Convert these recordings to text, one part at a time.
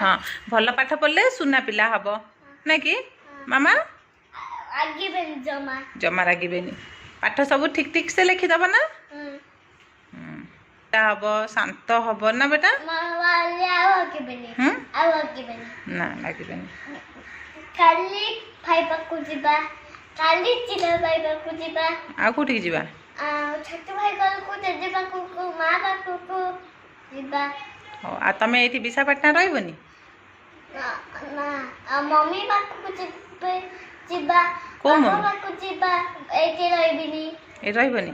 हाँ भल पाठ पढ़ले सुना पिला हम ना कि मामा जमा रागिबेनी पाठ सब ठीक ठीक से लिखिदब ना हम शांत हम ना बेटा ना लागिबेनी आ कोठी जीवा आ तमे एठी विशाखापाटना रहबनी मम्मी पाखु जिबा को मम्मी पाखु जिबा एठी रहबिनी ए रहबनी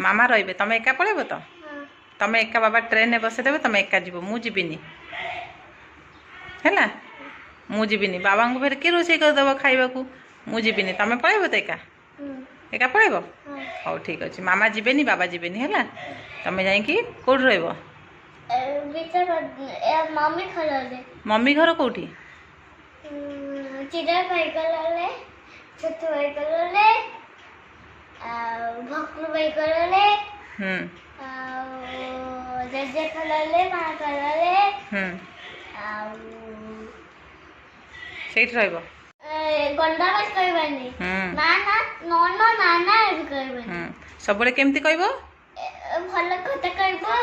मामा रहबे तमे एका पळेबो तो तमे एका बाबा ट्रेन में बसे देबे तमे एका जीवो मु जीबिनी हैला मु जीबिनी बाबा को फेर के रोसे कर देबो खाइबा को मु जीबिनी तमे पळेबो त एका पळेबो हो ठीक अछि मामा जीबेनी बाबा जीबेनी हैला तमे जाई कि कोड रहबो मम्मी खलले मम्मी घर कोठी चिड़ा भाई खलले छोटू भाई खलले भक्लू भाई खलले जजे खलले मा खलले सेठ रहबो गंडा बात कहबानी ना ना नोनो नाना एबी कहबानी सबले केमती कहबो भल कथा कहबो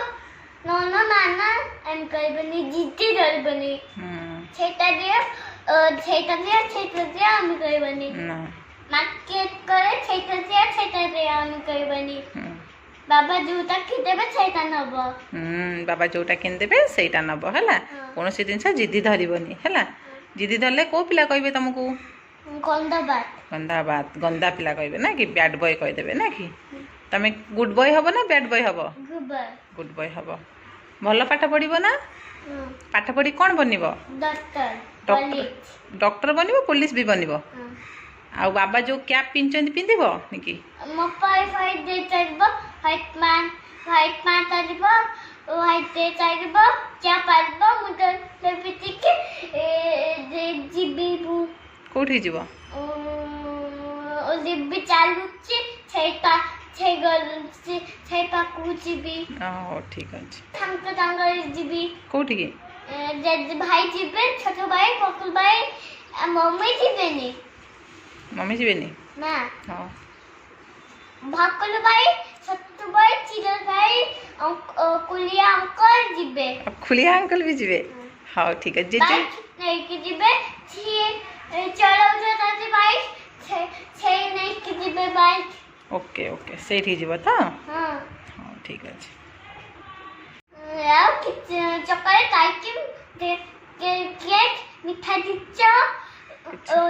नोनो नाना एम कहबानी जिद्दी रहबानी सेटा दिया हम कहबानी मार्केट करे सेटा दिया हम कहबानी बाबा जोटा किदेबे सेटा नबो बाबा जोटा किन देबे सेटा नबो हैला कोनोसी दिन से जिद्दी धरिबनी हैला जिद्दी धरले को पिला कहबे तुमको गंदा पिला कहबे ना कि बैड बॉय कह देबे ना कि तमे गुड बॉय हबो ना बैड बॉय हबो गुड बॉय हबो भल पाठ पढ़िबो ना पाठ पढ़ी कोन बनिबो डॉक्टर बनिबो पुलिस भी बनिबो आ बाबा जो कैप पिनचंदी पिंदिबो निकी मपाई फाइट दे चलबो फाइट मान चलबो व्हाइट दे चलबो क्या पालबो मुदर लेपिति के जे जीबीबू कोठी जीवो ओ जीबी चालुची छैता छै गल छै पाकू जीबी ओ ठीक अछि थांक तांगल जीबी कोठी के जे भाई जीबे छोटो भाई बकुल भाई मम्मी जीबेनी मम्मी जीबेनी ना हां भाकुल भाई छोटू भाई चिरल भाई कुलिया अंकल जीबे खुलिया अंकल भी जीबे हां ठीक है जे नहीं कि जीबे चलो जाते भाई छे नहीं कि जीबे बाइक ओके ओके सेठी जीव तो हां हां ठीक अछि यार कि चॉकलेट आइसक्रीम दे केक मिठा दिच्चा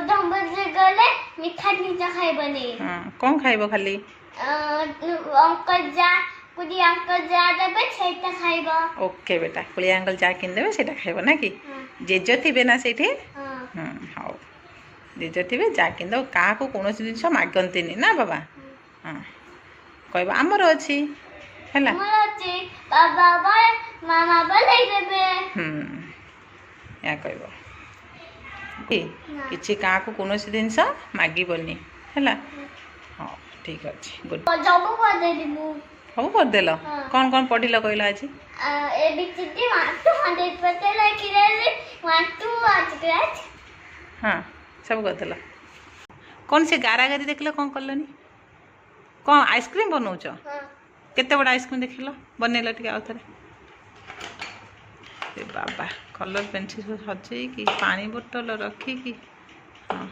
दंबर जे गले मिठा निजा खाइबनी हां कोन खाइबो खाली अंकल जा कुदी अंकल जा देबे सेटा खाइबो ओके बेटा कुली अंकल जा किन देबे सेटा खाइबो ना कि जेजो थिबे ना सेठी हां हां जेजो थिबे जा किन दो का को कोनोसी जिंस मागंतिनी ना बाबा हां कहबो हमर अछि हैला हमर अछि बाबा मामा बोलै देबे या कहबो किछि का को कोनोसी जिंस मागिबोनी हैला हां ठीक अछि गुड जब कर दे दिबू सब कर देलो कौन कौन पढ़िलो कहला आज ए बी सी डी 100% लिखि देले 1 2 आज ग्रेड हां सब कर देलो कौन से गारागारी देखलो कौन करलनी कौन आइसक्रीम बनौछ हां केते बड़ा आइसक्रीम देखिलो बनेलो टिके आउथरे ए बाबा कलर पेंसिल सजई की पानी बोतल रखी की हां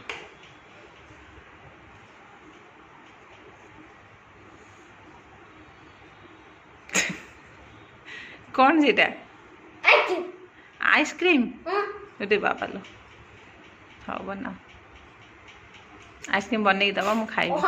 कौन सीटा आइसक्रीम अरे बाबा लो हाँ बना आइसक्रीम बन दबा मु खाइबी